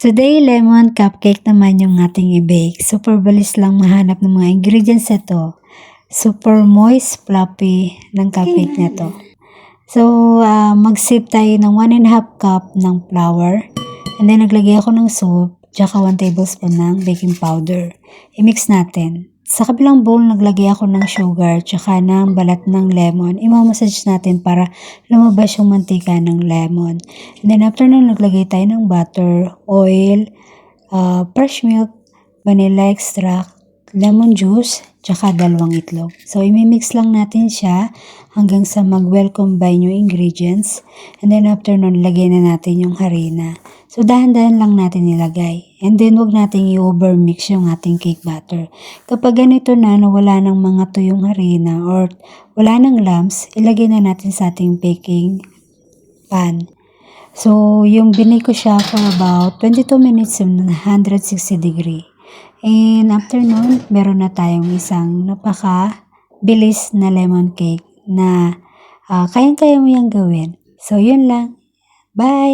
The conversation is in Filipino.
Today, lemon cupcake naman yung ating i-bake. Super balis lang mahanap ng mga ingredients ito. Super moist, fluffy ng cupcake na to. So, mag-sip tayo ng 1.5 cup ng flour. And then, naglagay ako ng soup, tsaka 1 tablespoon ng baking powder. I-mix natin. Sa kabilang bowl, naglagay ako ng sugar, tsaka ng balat ng lemon. I-massage natin para lumabas yung mantika ng lemon. And then, after nun, naglagay tayo ng butter, oil, fresh milk, vanilla extract, lemon juice, tsaka 2 itlog. So, imimix lang natin siya hanggang sa mag-well combine yung ingredients. And then, after nun, lagay na natin yung harina. So, dahan-dahan lang natin ilagay. And then, wag natin i-overmix yung ating cake batter. Kapag ganito na, wala ng mga tuyong harina or wala ng lumps, ilagay na natin sa ating baking pan. So, yung binake ko siya for about 22 minutes in 160 degree. And after nun, meron na tayong isang napaka-bilis na lemon cake na kayang-kaya mo yung gawin. So, yun lang. Bye!